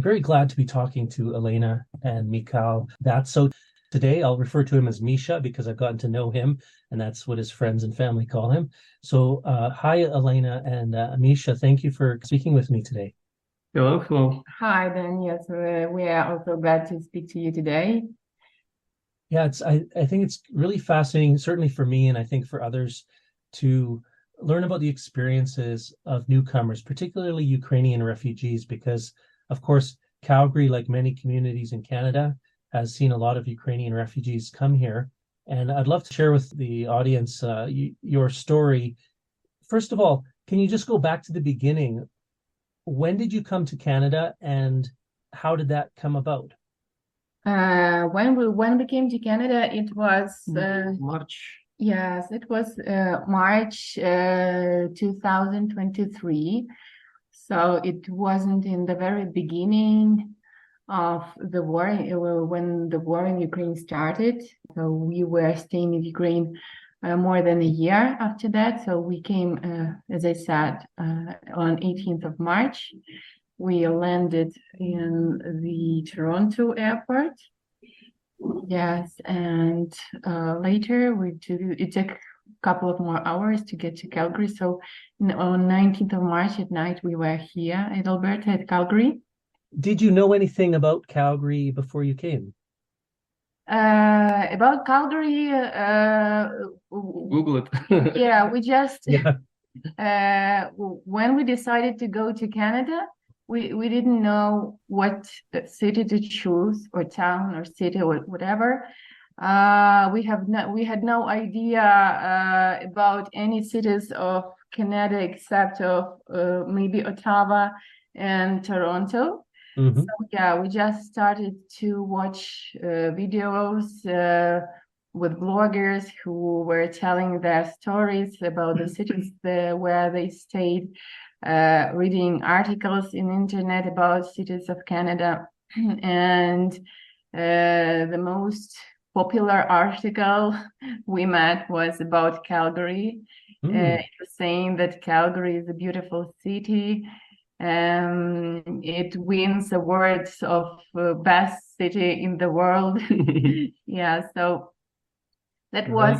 very glad to be talking to Olena and Mikhail Datso. Today, I'll refer to him as Misha because I've gotten to know him, and that's what his friends and family call him. So, hi, Olena and Misha. Thank you for speaking with me today. Hello, hello. Hi, Ben. Yes, we are also glad to speak to you today. Yeah, I think it's really fascinating, certainly for me, and I think for others, to learn about the experiences of newcomers, particularly Ukrainian refugees, because, of course, Calgary, like many communities in Canada, has seen a lot of Ukrainian refugees come here. And I'd love to share with the audience your story. First of all, can you just go back to the beginning? When did you come to Canada, and how did that come about? When we came to Canada, it was March. yes, it was March 2023. So it wasn't in the very beginning of the war, when the war in Ukraine started. So we were staying in Ukraine more than a year after that. So we came, as I said, on 18th of March. We landed in the Toronto airport. Yes, and later it took a couple of more hours to get to Calgary. So on 19th of March at night, we were here at Alberta at Calgary. Did you know anything about Calgary before you came? About Calgary, Google it. yeah, we just Yeah. when we decided to go to Canada, we didn't know what city to choose, or town or city or whatever. We had no idea about any cities of Canada except of maybe Ottawa and Toronto. Mm-hmm. So yeah, we just started to watch videos with bloggers who were telling their stories about the cities where they stayed, reading articles in internet about cities of Canada. And the most popular article we met was about Calgary. It was saying that Calgary is a beautiful city. It wins awards of best city in the world. Yeah, so that was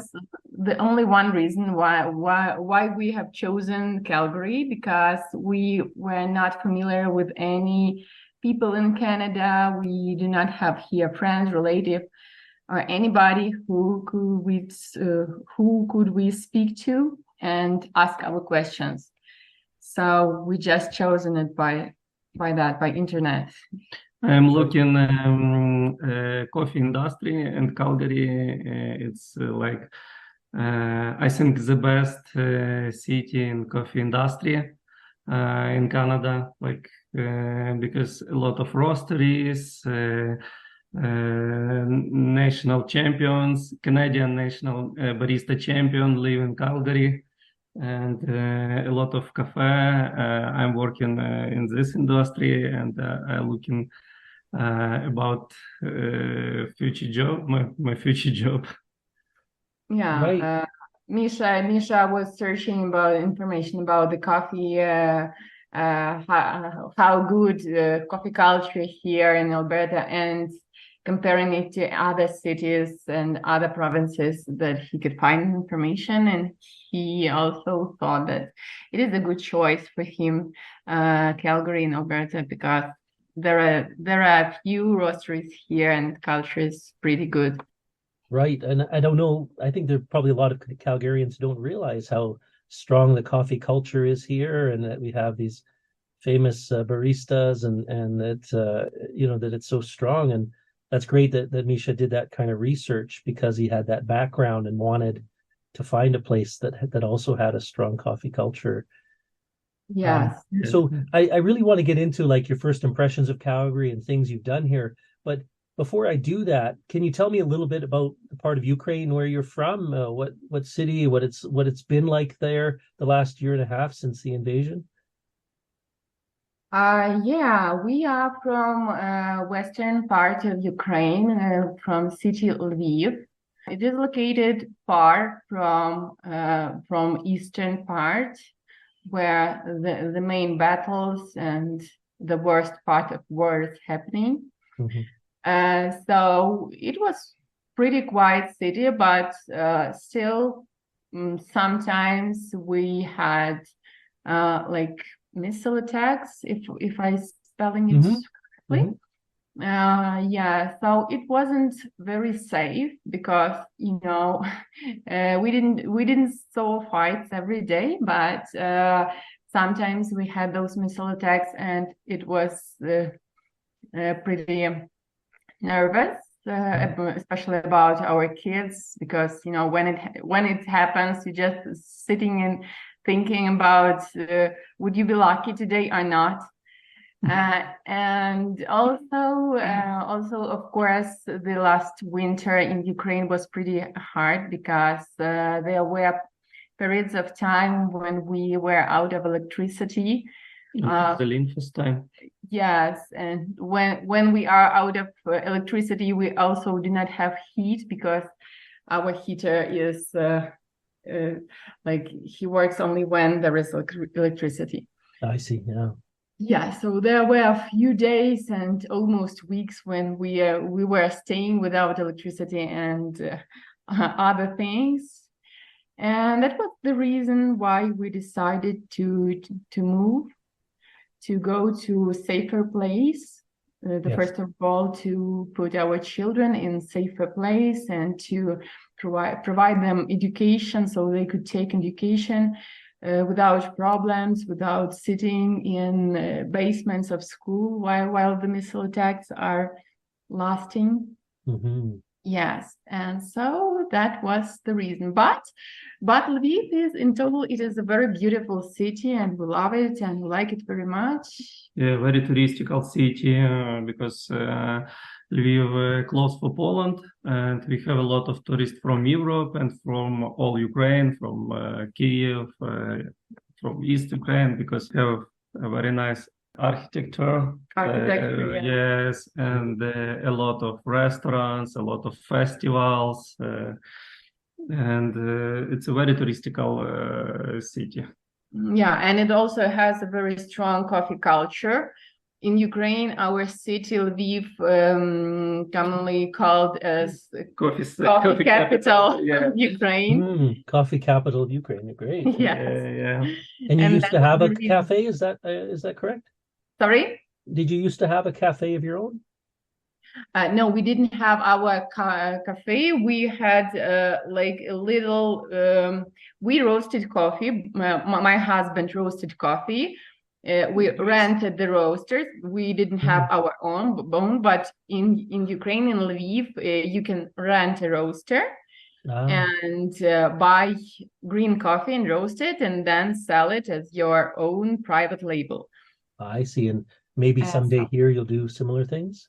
the only one reason why we have chosen Calgary, because we were not familiar with any people in Canada. We do not have here friends, relatives, or anybody who could we speak to and ask our questions. So we just chosen it by internet. I'm looking coffee industry in Calgary. It's I think the best city in coffee industry in Canada, because a lot of roasteries, national champions, Canadian national barista champion live in Calgary. And a lot of cafe. I'm working in this industry, and I'm looking about future job, my future job. Yeah, Right. Misha was searching about information about the coffee, how good coffee culture here in Alberta, and comparing it to other cities and other provinces that he could find information. And he also thought that it is a good choice for him, Calgary and Alberta, because there are a few roasteries here and culture is pretty good. Right. And I don't know, I think there are probably a lot of Calgarians who don't realize how strong the coffee culture is here, and that we have these famous baristas, and that that it's so strong. And that's great that Misha did that kind of research, because he had that background and wanted to find a place that also had a strong coffee culture. Yes. So I really want to get into like your first impressions of Calgary and things you've done here. But before I do that, can you tell me a little bit about the part of Ukraine where you're from? What city, what it's been like there the last year and a half since the invasion? Yeah, we are from western part of Ukraine, from city Lviv. It is located far from eastern part, where the main battles and the worst part of war is happening. So it was pretty quiet city, but still sometimes we had like missile attacks, if I spelling it correctly. Yeah, so it wasn't very safe because we didn't saw fights every day, but sometimes we had those missile attacks, and it was pretty nervous, especially about our kids, because when it happens, you're just sitting and thinking about would you be lucky today or not. And also, of course, the last winter in Ukraine was pretty hard because there were periods of time when we were out of electricity. The Linfus time. Yes, and when we are out of electricity, we also do not have heat because our heater is like he works only when there is electricity. I see. Yeah. Yeah, so there were a few days and almost weeks when we were staying without electricity and other things, and that was the reason why we decided to move, to go to a safer place. First of all, to put our children in safer place and to provide them education so they could take education without problems, without sitting in basements of school while the missile attacks are lasting. Yes, and so that was the reason. But Lviv is, in total, it is a very beautiful city, and we love it and we like it very much. Yeah, very touristical city because Lviv close for Poland, and we have a lot of tourists from Europe and from all Ukraine, from Kiev, from East Ukraine, because we have a very nice architecture. Yes, and a lot of restaurants, a lot of festivals, and it's a very touristical city. Yeah, and it also has a very strong coffee culture. In Ukraine, our city, Lviv, commonly called as coffee capital of Ukraine. Coffee capital of Ukraine. Great. Yes. And you used to have a cafe, is that correct? Sorry? Did you used to have a cafe of your own? No, we didn't have our cafe. We had like a little, we roasted coffee. My husband roasted coffee. We rented the roasters. We didn't have our own, but in Ukraine, in Lviv, you can rent a roaster and buy green coffee and roast it and then sell it as your own private label. I see. And maybe someday here you'll do similar things?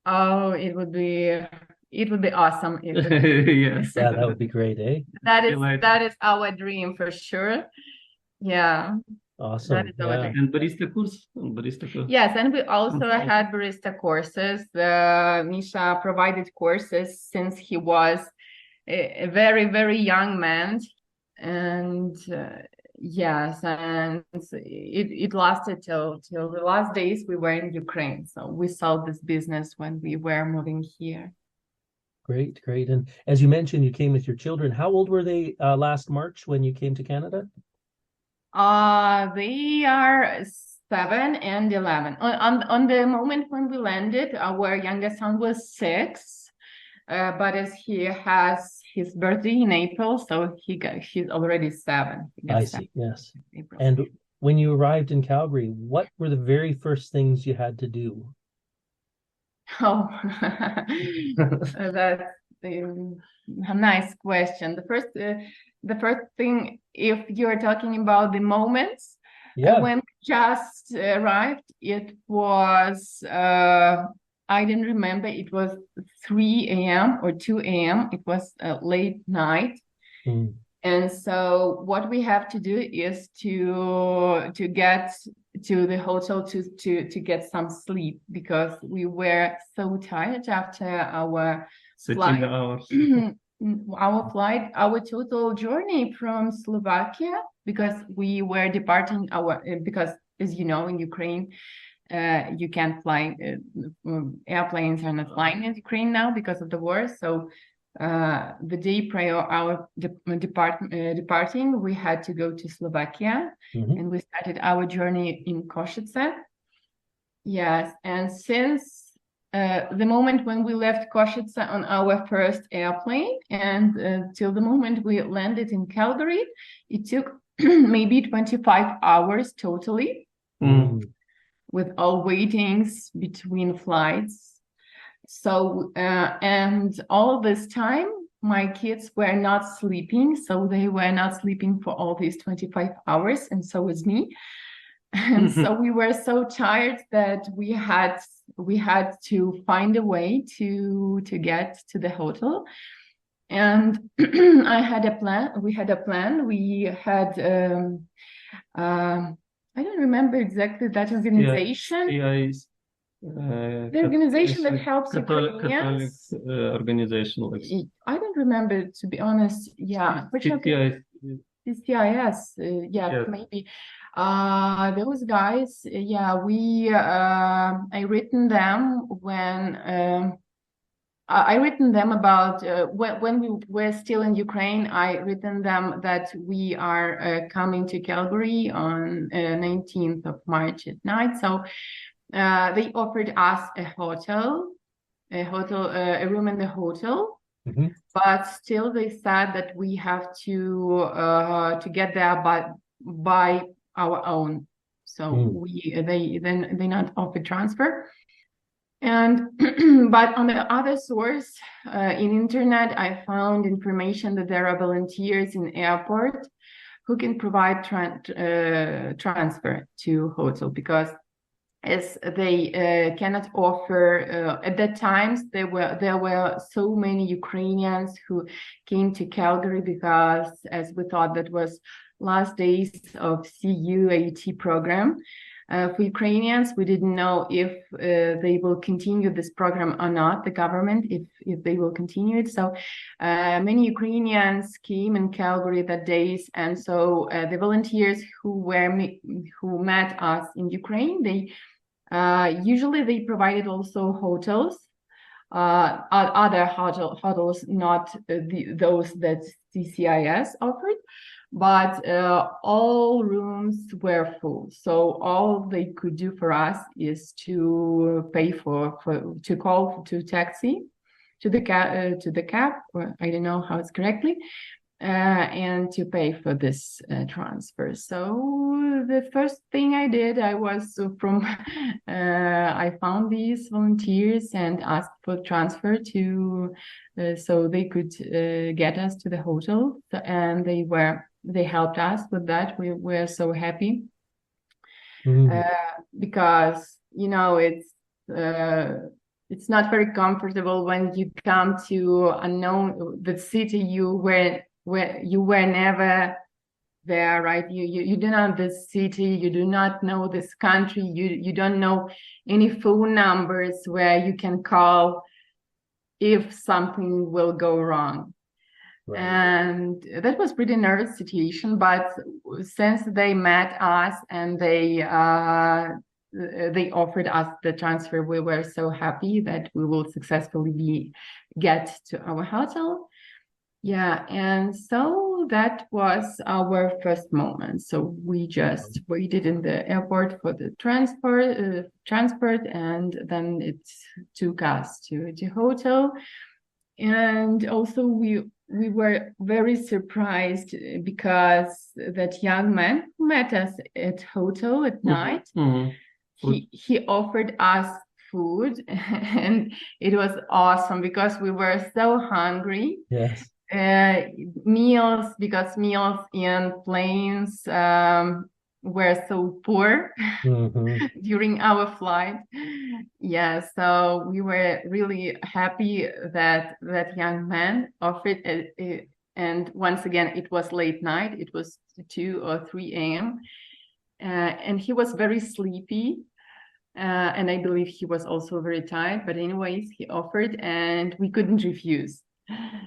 Oh, it would be awesome. Yes. Yeah, that would be great, eh? That is our dream for sure. Yeah. Awesome. And barista course. Yes, and we also had barista courses. Misha provided courses since he was a very, very young man. And yes, and it lasted till the last days we were in Ukraine. So we sold this business when we were moving here. Great. And as you mentioned, you came with your children. How old were they last March when you came to Canada? They are 7 and 11. On the moment when we landed, our youngest son was 6. But as he has his birthday in April, so he's already 7. I see. Yes. And when you arrived in Calgary, what were the very first things you had to do? Oh, that's a nice question. The first thing, if you're talking about the moments when we just arrived, it was I didn't remember. It was 3 a.m. or 2 a.m. It was late night. And so what we have to do is to get to the hotel to get some sleep, because we were so tired after our flight. Our total journey from Slovakia, because we were departing because as you know, in Ukraine, you can't fly. Airplanes are not flying in Ukraine now because of the war. So the day prior our departing, we had to go to Slovakia, and we started our journey in Košice. Yes, and since the moment when we left Košice on our first airplane and till the moment we landed in Calgary, it took maybe 25 hours totally, with all waitings between flights. So, and all this time, my kids were not sleeping. So they were not sleeping for all these 25 hours. And so was me. And so we were so tired that we had to find a way to get to the hotel. And I had a plan. We had a plan. We had, I don't remember exactly that organization. The organization that helps Ukrainians. Catholic organization. I don't remember, to be honest. Yeah. CCIS. Yeah, maybe. Those guys, yeah, I written them when I written them about when we were still in Ukraine. I written them that we are coming to Calgary on 19th of March at night. So they offered us a room in the hotel. But still, they said that we have to get there by our own. So they not offer transfer. And but on the other source in internet, I found information that there are volunteers in airport who can provide transfer to hotel, because as they cannot offer at that times there were so many Ukrainians who came to Calgary because, as we thought, that was last days of CUAT program for Ukrainians. We didn't know if they will continue this program or not, the government, if they will continue it. So many Ukrainians came in Calgary that days, and so the volunteers who met us in Ukraine, they usually they provided also hotels, other hotels, not those that CCIS offered, but all rooms were full. So all they could do for us is to pay to call to taxi, to the cab, or I don't know how it's correctly, and to pay for this transfer. So the first thing I did, I found these volunteers and asked for transfer so they could get us to the hotel, and they helped us with that. We were so happy because it's not very comfortable when you come to the city where you were never there, right? You don't know this city, you do not know this country, you don't know any phone numbers where you can call if something will go wrong. Right. And that was pretty nervous situation, but since they met us and they offered us the transfer, we were so happy that we will successfully get to our hotel. Yeah, and so that was our first moment. So we just waited in the airport for the transport, and then it took us to the hotel. And also we were very surprised because that young man who met us at hotel at night, he offered us food, and it was awesome because we were so hungry. Yes. Meals in planes were so poor during our flight. Yeah, so we were really happy that young man offered it. And once again, it was late night. It was 2 or 3 a.m. And he was very sleepy. And I believe he was also very tired. But anyways, he offered and we couldn't refuse.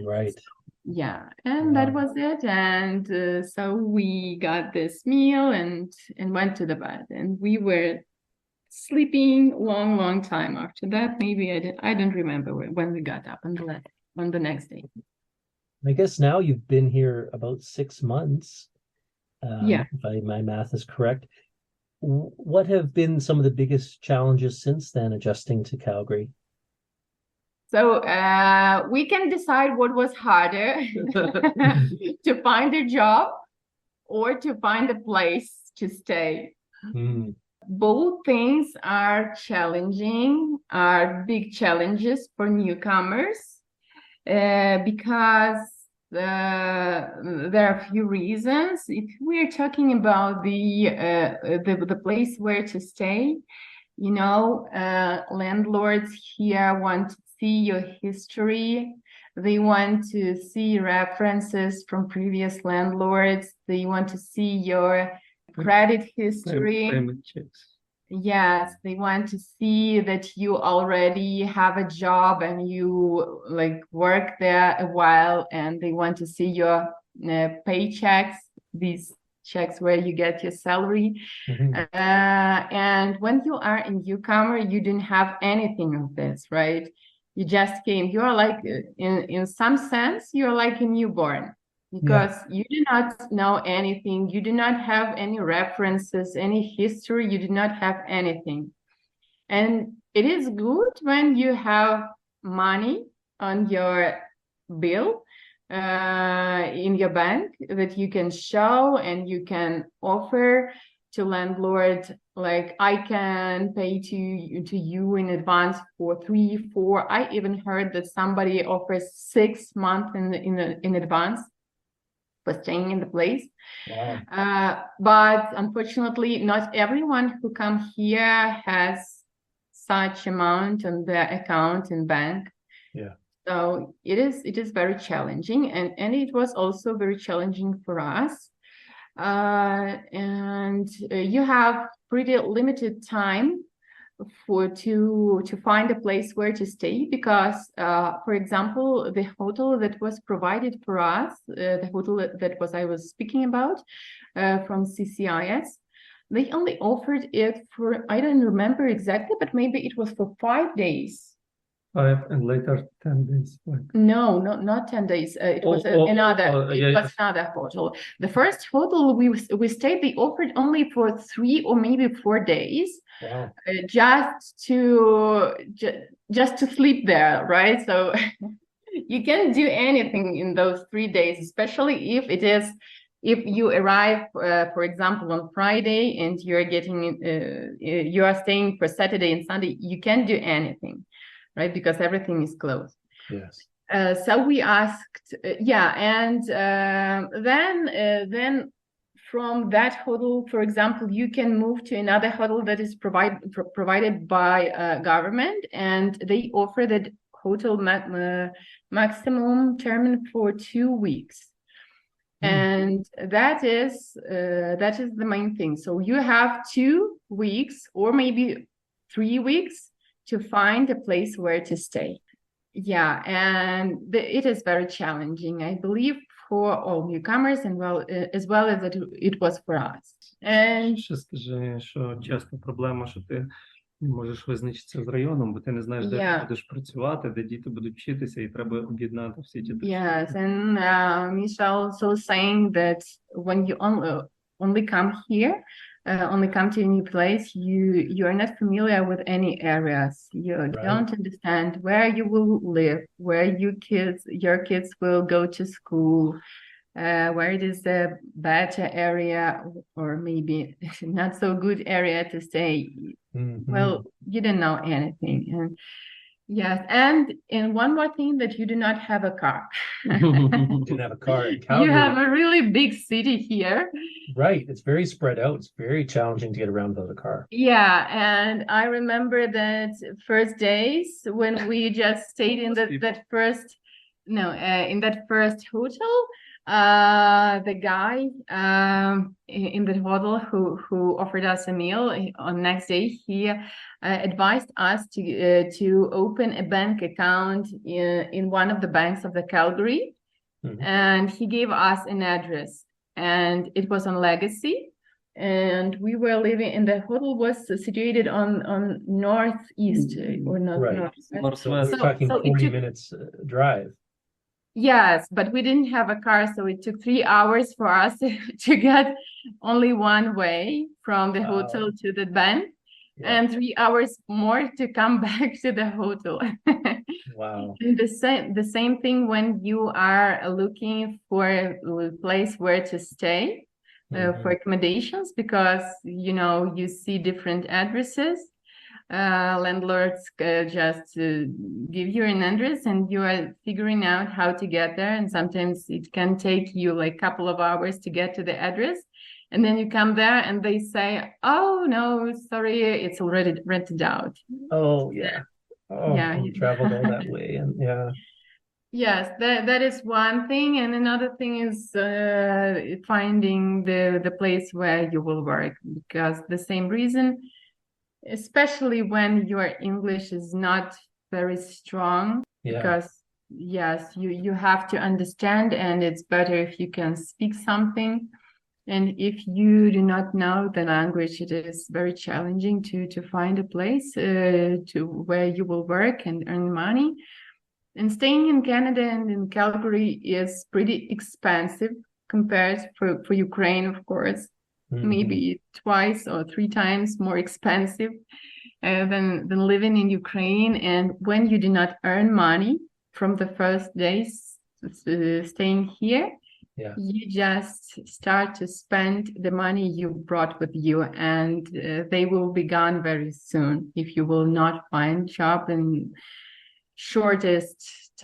Right. Yeah, and that was it. And so we got this meal and went to the bed. And we were sleeping long time after that. Maybe I don't remember when we got up on the next day. I guess now you've been here about 6 months, Yeah. if my math is correct. What have been some of the biggest challenges since then adjusting to Calgary? So we can decide what was harder to find a job or to find a place to stay. Both things are challenging, are big challenges for newcomers because there are a few reasons. If we're talking about the place where to stay, landlords here want to see your history. They want to see references from previous landlords. They want to see your credit history. Payment checks. Yes, they want to see that you already have a job and you work there a while, and they want to see your paychecks, these checks where you get your salary. And when you are a newcomer, you didn't have anything of this, right? You just came. You are like, in some sense, you're like a newborn because you do not know anything. You do not have any references, any history. You do not have anything. And it is good when you have money on your bill in your bank that you can show and you can offer to landlord, like, I can pay to you in advance for 3, 4. I even heard that somebody offers 6 months in advance for staying in the place. Wow. But unfortunately, not everyone who come here has such amount on their account in bank. Yeah. So it is very challenging, and it was also very challenging for us. And you have pretty limited time to find a place where to stay because, for example, the hotel that was provided for us, the hotel that I was speaking about from CCIS, they only offered it for, I don't remember exactly, but maybe it was for 5 days. 5 and later 10 days. No, not 10 days. It was another hotel. The first hotel we stayed, they offered only for 3 or maybe 4 days. Wow. Just to sleep there, right? So you can do anything in those 3 days, especially if you arrive, for example, on Friday and you are staying for Saturday and Sunday, you can't do anything, right? Because everything is closed. Yes. So we asked, and then from that hotel, for example, you can move to another hotel that is provided by government, and they offer that hotel maximum term for 2 weeks. And that is the main thing. So you have 2 weeks or maybe 3 weeks to find a place where to stay. Yeah, and it is very challenging, I believe, for all newcomers, and as well as it was for us. And ще скажи, що часто проблема, що ти не можеш визначитися з районом, бо ти не знаєш, де ти будеш працювати, де діти будуть вчитися, і треба об'єднати всі ті. Yes, and Michelle also saying that when you only come here, only come to a new place, you are not familiar with any areas. You don't understand where you will live, where your kids will go to school, where it is a better area or maybe not so good area to stay. Well, you don't know anything. And yes, and one more thing, that you do not have a car. You didn't have a car in Calgary. You have a really big city here. Right. It's very spread out. It's very challenging to get around without a car. Yeah, and I remember that first days when we just stayed in that first hotel. The guy in the hotel who offered us a meal on next day, he advised us to open a bank account in one of the banks of the Calgary, and he gave us an address, and it was on Legacy, and we were living, and the hotel was situated on northeast or not Right. northwest. So we're Northwest. talking So it 40 took, minutes drive. yes, but we didn't have a car, so it took 3 hours for us to get only one way from the hotel to the band, Yeah. and 3 hours more to come back to the hotel. Wow. And the same thing when you are looking for a place where to stay for accommodations, because you see different addresses. Landlords just give you an address and you are figuring out how to get there, and sometimes it can take you like a couple of hours to get to the address, and then you come there and they say, oh no, sorry, it's already rented out. Oh yeah. Oh, Yeah. you traveled all that way, and yeah. Yes, that is one thing, and another thing is finding the place where you will work, because the same reason, especially when your English is not very strong, Yeah. because yes, you have to understand, and it's better if you can speak something. And if you do not know the language, it is very challenging to find a place to where you will work and earn money. And staying in Canada and in Calgary is pretty expensive compared for Ukraine, of course. Maybe twice or three times more expensive than living in Ukraine. And when you do not earn money from the first days staying here, you just start to spend the money you brought with you, and they will be gone very soon if you will not find job in shortest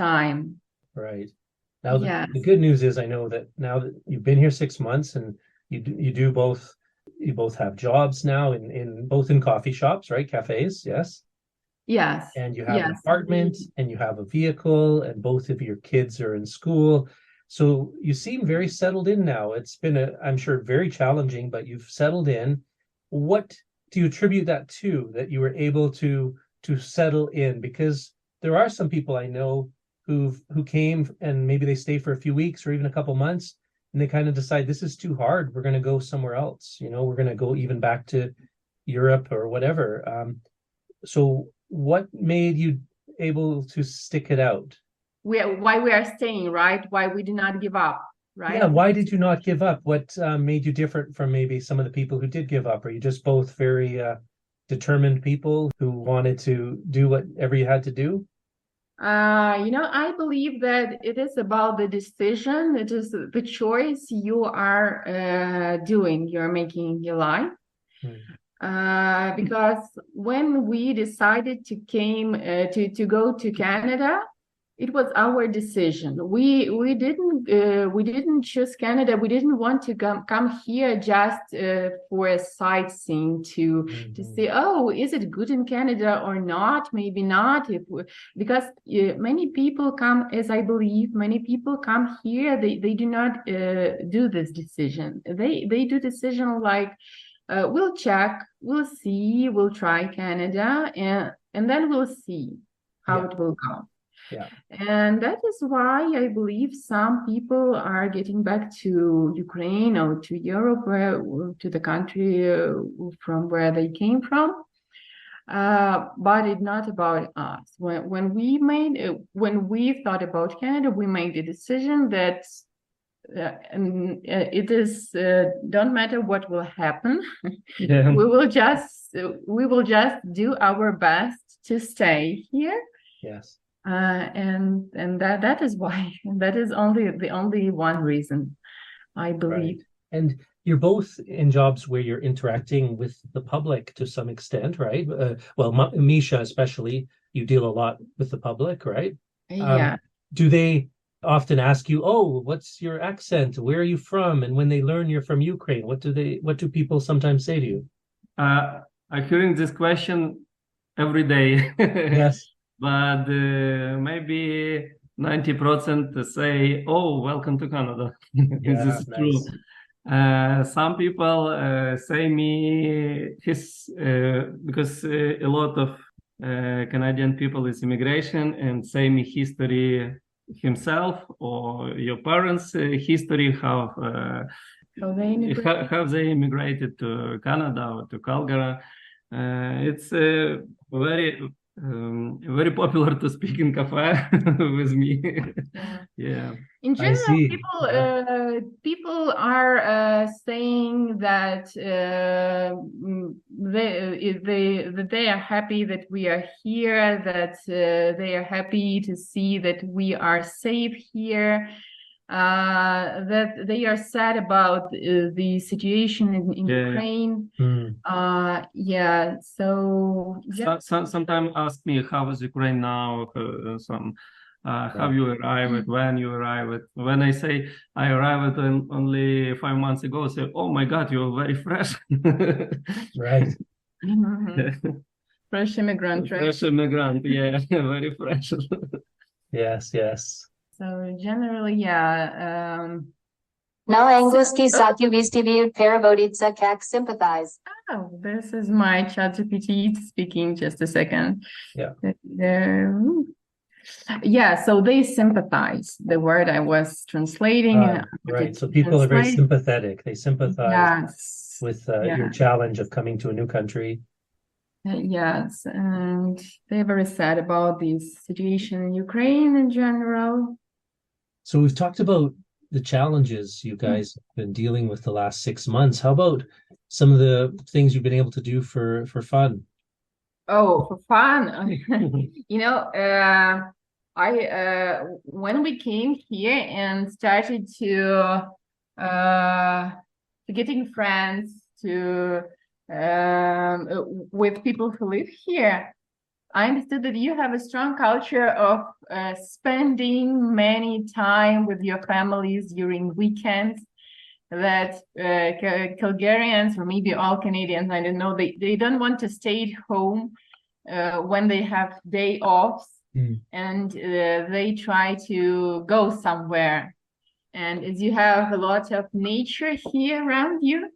time. Right. Now, the good news is I know that now that you've been here 6 months and you both have jobs now in both in coffee shops, right? Cafes, yes. Yes. And you have an apartment and you have a vehicle and both of your kids are in school. So you seem very settled in now. It's been I'm sure very challenging, but you've settled in. What do you attribute that to, that you were able to settle in? Because there are some people I know who came and maybe they stay for a few weeks or even a couple months, and they kind of decide this is too hard. We're going to go somewhere else. We're going to go even back to Europe or whatever. So what made you able to stick it out? Why we are staying, right? Why we do not give up, right? Yeah, why did you not give up? What made you different from maybe some of the people who did give up? Are you just both very determined people who wanted to do whatever you had to do? I believe that it is about the decision. It is the choice you are doing. You're making in your life. Because when we decided to go to Canada, it was our decision. We didn't choose Canada. We didn't want to come here just for a sightseeing to see, oh, is it good in Canada or not? Maybe not. Because many people come, as I believe, many people come here. They do not do this decision. They do decision like, we'll check, we'll see, we'll try Canada, and then we'll see how it will go. Yeah. And that is why I believe some people are getting back to Ukraine or to Europe, to the country from where they came from. But it's not about us. When we thought about Canada, we made the decision that it is don't matter what will happen. Yeah. we will just do our best to stay here. Yes. And that is why. That is the only one reason, I believe. Right. And you're both in jobs where you're interacting with the public to some extent, right? Well, Misha especially, you deal a lot with the public, right? Yeah. Do they often ask you, oh, what's your accent? Where are you from? And when they learn you're from Ukraine, what do people sometimes say to you? I'm hearing this question every day. Yes. But maybe 90% say, oh, welcome to Canada. Yeah, this is nice. true. Some people say me because a lot of Canadian people is immigration and say me history himself or your parents' history, how So they immigrated. have they immigrated to Canada or to Calgary? It's very popular to speak in cafe with me. Yeah. In I general, see. people are saying that they are happy that we are here, that they are happy to see that we are safe here, that they are sad about the situation in Ukraine. Yeah. So Sometimes ask me how is Ukraine now, how you arrived, when you arrived. When I say I arrived only 5 months ago, say, oh my God, you're very fresh. Right. Fresh immigrant, right? Fresh immigrant, yeah, very fresh. Yes, yes. So generally, yeah. Na angielski satyuvistiviyut paravoditsa kak sympathize. Oh, this is my ChatGPT speaking. Just a second. Yeah. Yeah, so they sympathize, the word I was translating. Right. So people are very sympathetic. They sympathize with your challenge of coming to a new country. Yes, and they're very sad about this situation in Ukraine in general. So we've talked about the challenges you guys have been dealing with the last 6 months. How about some of the things you've been able to do for fun? Oh, for fun. You know, when we came here and started to getting friends with people who live here, I understood that you have a strong culture of spending many time with your families during weekends. That Calgarians, or maybe all Canadians, I don't know, they don't want to stay at home when they have day offs, and they try to go somewhere. And as you have a lot of nature here around you,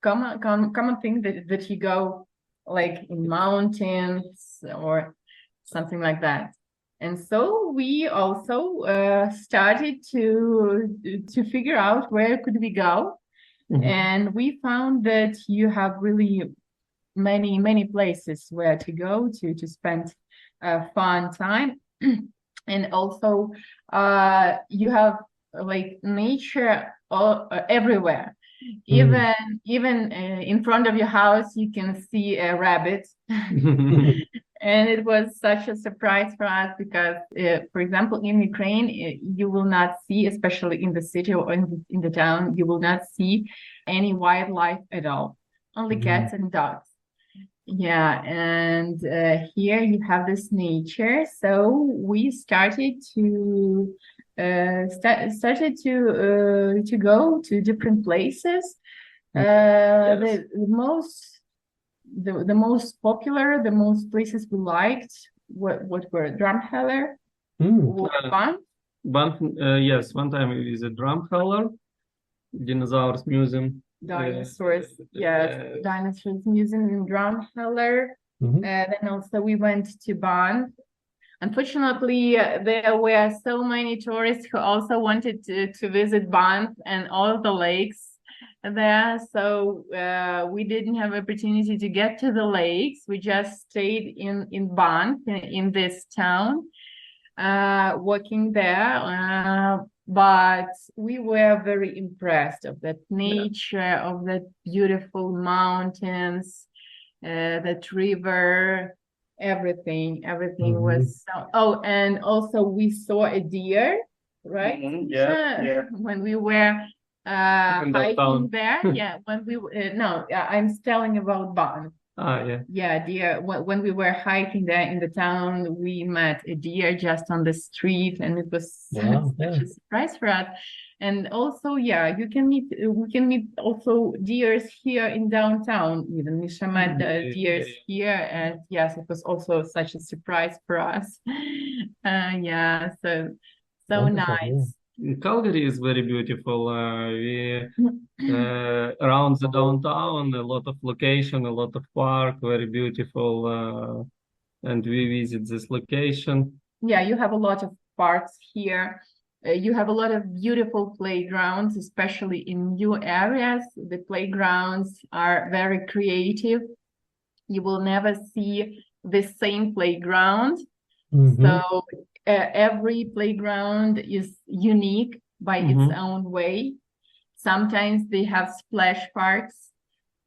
common thing that you go like in mountains or something like that. And so we also started to figure out where could we go. And we found that you have really many places where to go to spend fun time. And also you have like nature everywhere. Even in front of your house, you can see a rabbit. And it was such a surprise for us because, for example, in Ukraine, you will not see, especially in the city or in the town, you will not see any wildlife at all, only cats and dogs. Yeah, and here you have this nature. So we started to go to different places. The most popular, the most places we liked, what were Drumheller, Banff. Banff, yes, one time we visit Drumheller, Dinosaurs Museum. Dinosaurs, yes, Dinosaurs Museum in Drumheller. Then also we went to Banff. Unfortunately, there were so many tourists who also wanted to visit Banff and all the lakes there, so we didn't have opportunity to get to the lakes. We just stayed in Banff, in this town, walking there, but we were very impressed of that nature, of that beautiful mountains, that river, everything was so. And also we saw a deer, right? When we were hiking there. When we I'm telling about Banff. Deer. When we were hiking there in the town, we met a deer just on the street, and it was such a surprise for us. And also, we can meet also deers here in downtown. Even Misha met deers here, and yes, it was also such a surprise for us. So nice. Calgary is very beautiful. We around the downtown, a lot of location, a lot of park, very beautiful, and we visit this location. Yeah, you have a lot of parks here. You have a lot of beautiful playgrounds, especially in new areas. The playgrounds are very creative. You will never see the same playground. Mhm. So every playground is unique by its own way. Sometimes they have splash parks,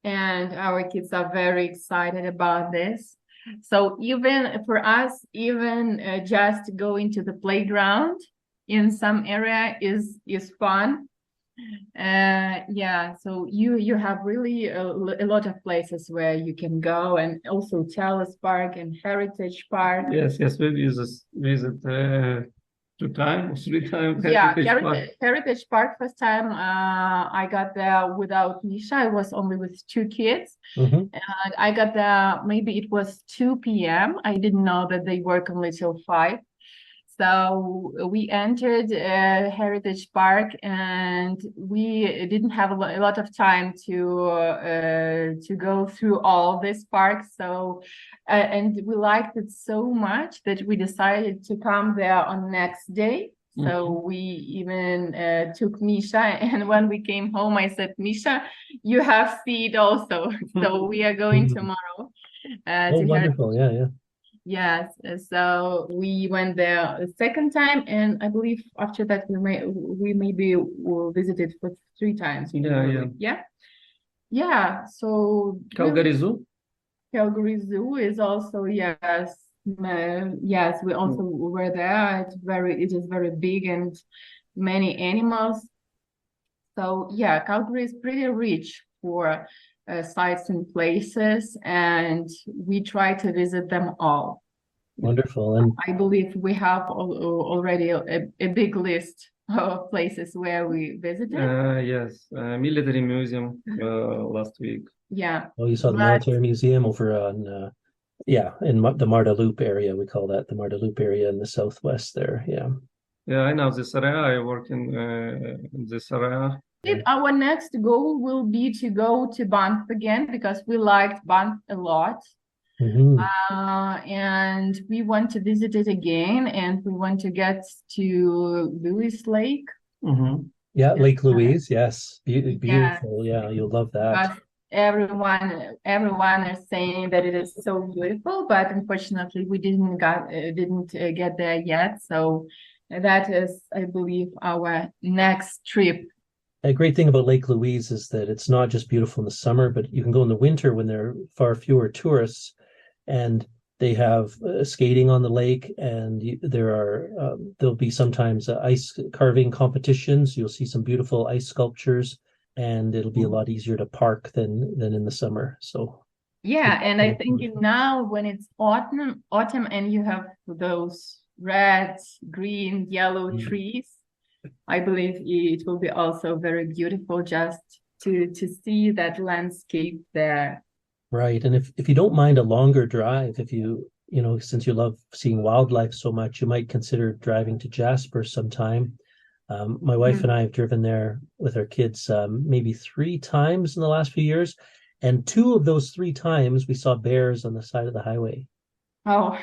and our kids are very excited about this. So even for us, even just going to the playground in some area is fun. Yeah, so you have really a lot of places where you can go, and also Talis Park and Heritage Park. Yes, we visit 2 times, 3 times Yeah, Heritage Park. Heritage Park first time I got there without Misha. I was only with 2 kids. Mhm. And I got there, maybe it was 2 p.m. I didn't know that they work only till 5. So we entered Heritage Park, and we didn't have a lot of time to go through all this park. So and we liked it so much that we decided to come there on next day. So we even took Misha, and when we came home, I said, Misha, you have to see it also. So we are going tomorrow Oh, to wonderful. Yeah, yeah. Yes, so we went there a second time, and I believe after that we maybe will visit it for 3 times. Yeah. So Calgary Zoo. Calgary Zoo is also yes, yes. We also were there. It is very big and many animals. So yeah, Calgary is pretty rich for sites and places, and we try to visit them all. Wonderful. And I believe we have already a big list of places where we visited. Yes, military museum last week. Yeah. oh, you saw the military museum over on in the Marda Loop area. We call that the Marda Loop area in the southwest there. Yeah. Yeah, I know this area. I work in this area. Our next goal will be to go to Banff again, because we liked Banff a lot. And we want to visit it again, and we want to get to Lewis Lake. Yeah, Lake Louise. Yes, beautiful. Yeah, you'll love that. But everyone is saying that it is so beautiful, but unfortunately we didn't get there yet. So that is, I believe, our next trip. A great thing about Lake Louise is that it's not just beautiful in the summer, but you can go in the winter when there are far fewer tourists, and they have skating on the lake, and there'll be sometimes ice carving competitions. You'll see some beautiful ice sculptures, and it'll be a lot easier to park than in the summer. So yeah, and I think now when it's autumn, and you have those red, green, yellow trees, I believe it will be also very beautiful just to see that landscape there. Right. And if you don't mind a longer drive, if since you love seeing wildlife so much, you might consider driving to Jasper sometime. My wife and I have driven there with our kids maybe 3 times in the last few years. And 2 of those 3 times we saw bears on the side of the highway. Oh,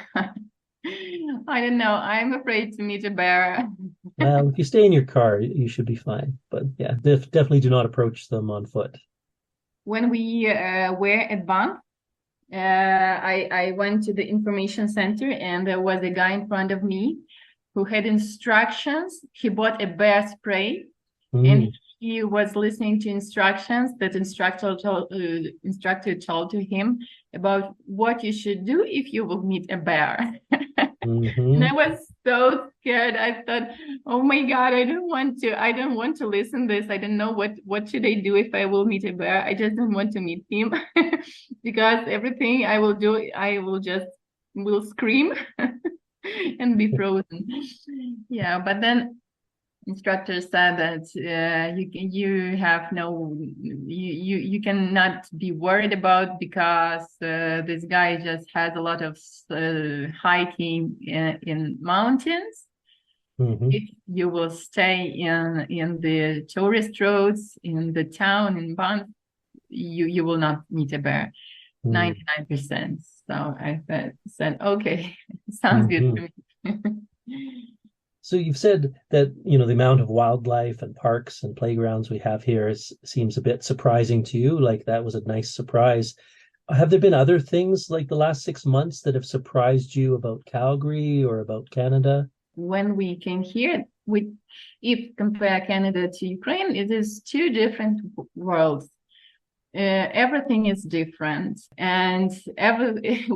I don't know. I'm afraid to meet a bear. Well, if you stay in your car, you should be fine. But yeah, definitely do not approach them on foot. When we were at Banff, I went to the information center, and there was a guy in front of me who had instructions. He bought a bear spray, and he was listening to instructions that instructor told to him about what you should do if you will meet a bear. And I was so scared. I thought, oh my God, I don't want to listen to this. I don't know what should I do if I will meet a bear. I just don't want to meet him because everything I will do, I will scream and be frozen. Yeah, but then instructor said that you cannot be worried about, because this guy just has a lot of hiking in mountains. If you will stay in the tourist roads in the town in Banff, you will not meet a bear, 99%. So I said, okay, sounds good to me. So you've said that, the amount of wildlife and parks and playgrounds we have here seems a bit surprising to you. Like that was a nice surprise. Have there been other things like the last 6 months that have surprised you about Calgary or about Canada? When we came here, if compare Canada to Ukraine, it is two different worlds. Everything is different, and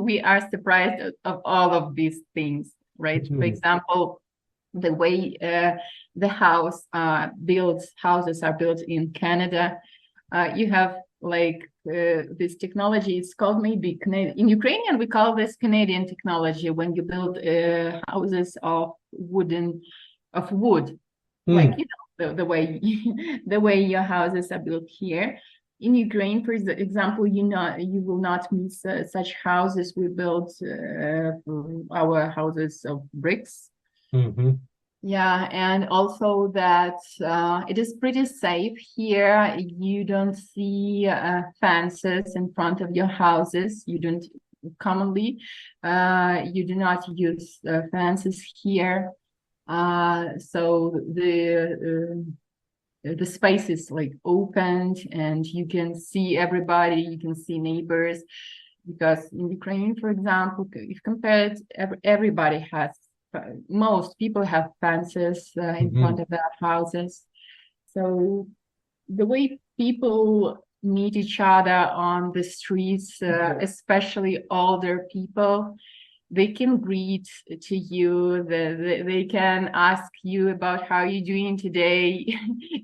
we are surprised of all of these things, right? Mm-hmm. For example, the way the houses are built in Canada. You have like this technology. It's called maybe in Ukrainian we call this Canadian technology. When you build houses of wood, like the way the way your houses are built here. In Ukraine, for example, you will not meet such houses. We build our houses of bricks. Mm-hmm. Yeah, and also that it is pretty safe here. You don't see fences in front of your houses. You don't commonly. You do not use fences here. So the space is like opened, and you can see everybody. You can see neighbors, because in Ukraine, for example, if compared, everybody has. Most people have fences in front of their houses. So the way people meet each other on the streets, especially older people, they can greet to you. They can ask you about how you're doing today.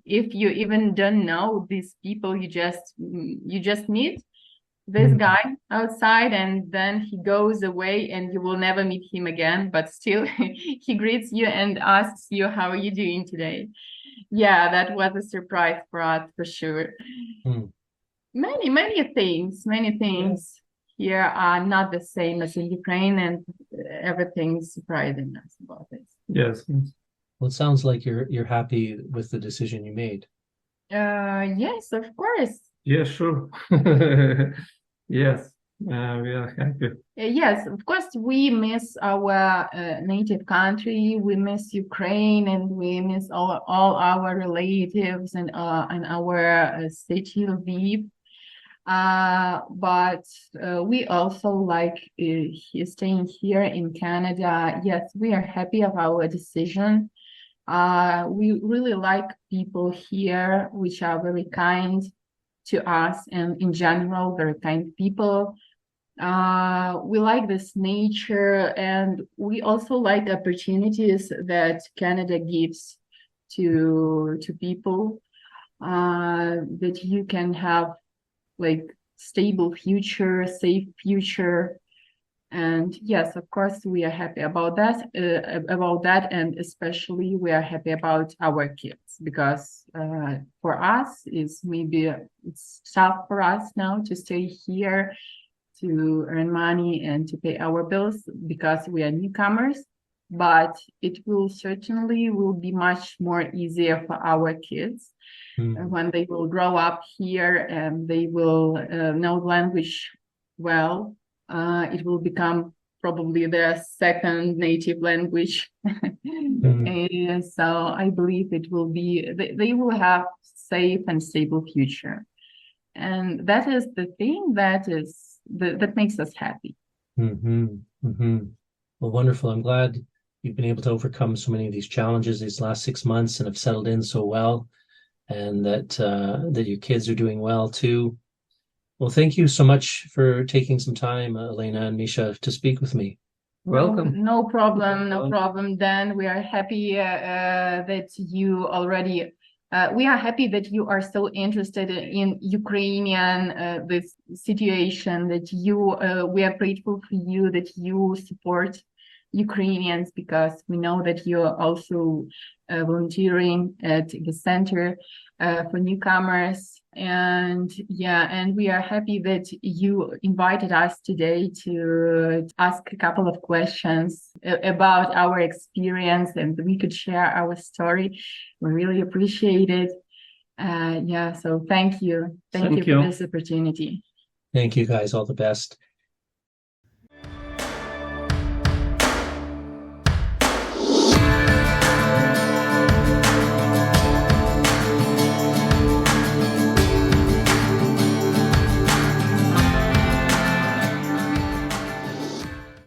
If you even don't know these people, you just meet this guy outside, and then he goes away and you will never meet him again, but still he greets you and asks you how are you doing today. Yeah, that was a surprise for us, for sure. Many things here are not the same as in Ukraine, and everything is surprising us about this. Yes. Well, it sounds like you're happy with the decision you made. Yes, of course. Yeah, sure. Yes, we are happy. Yes, of course, we miss our native country. We miss Ukraine, and we miss all our relatives and our city Lviv. But we also like staying here in Canada. Yes, we are happy of our decision. We really like people here, which are very kind to us, and in general, very kind people. We like this nature, and we also like opportunities that Canada gives to people, that you can have like stable future, safe future. And yes, of course, we are happy about that. And especially we are happy about our kids, because for us, it's tough for us now to stay here, to earn money and to pay our bills, because we are newcomers. But it will certainly be much more easier for our kids when they will grow up here and they will know language well. It will become probably their second native language. And so I believe it will they will have safe and stable future. And that is the thing that makes us happy. Well, wonderful. I'm glad you've been able to overcome so many of these challenges these last 6 months and have settled in so well, and that your kids are doing well too. Well, thank you so much for taking some time, Olena and Misha, to speak with me. Welcome. No problem, Dan. We are happy that you already. We are happy that you are so interested in Ukrainian this situation. That we are grateful for you that you support Ukrainians, because we know that you are also volunteering at the center for newcomers. And we are happy that you invited us today to ask a couple of questions about our experience, and we could share our story. We really appreciate it. So thank you for this opportunity. Thank you guys. All the best.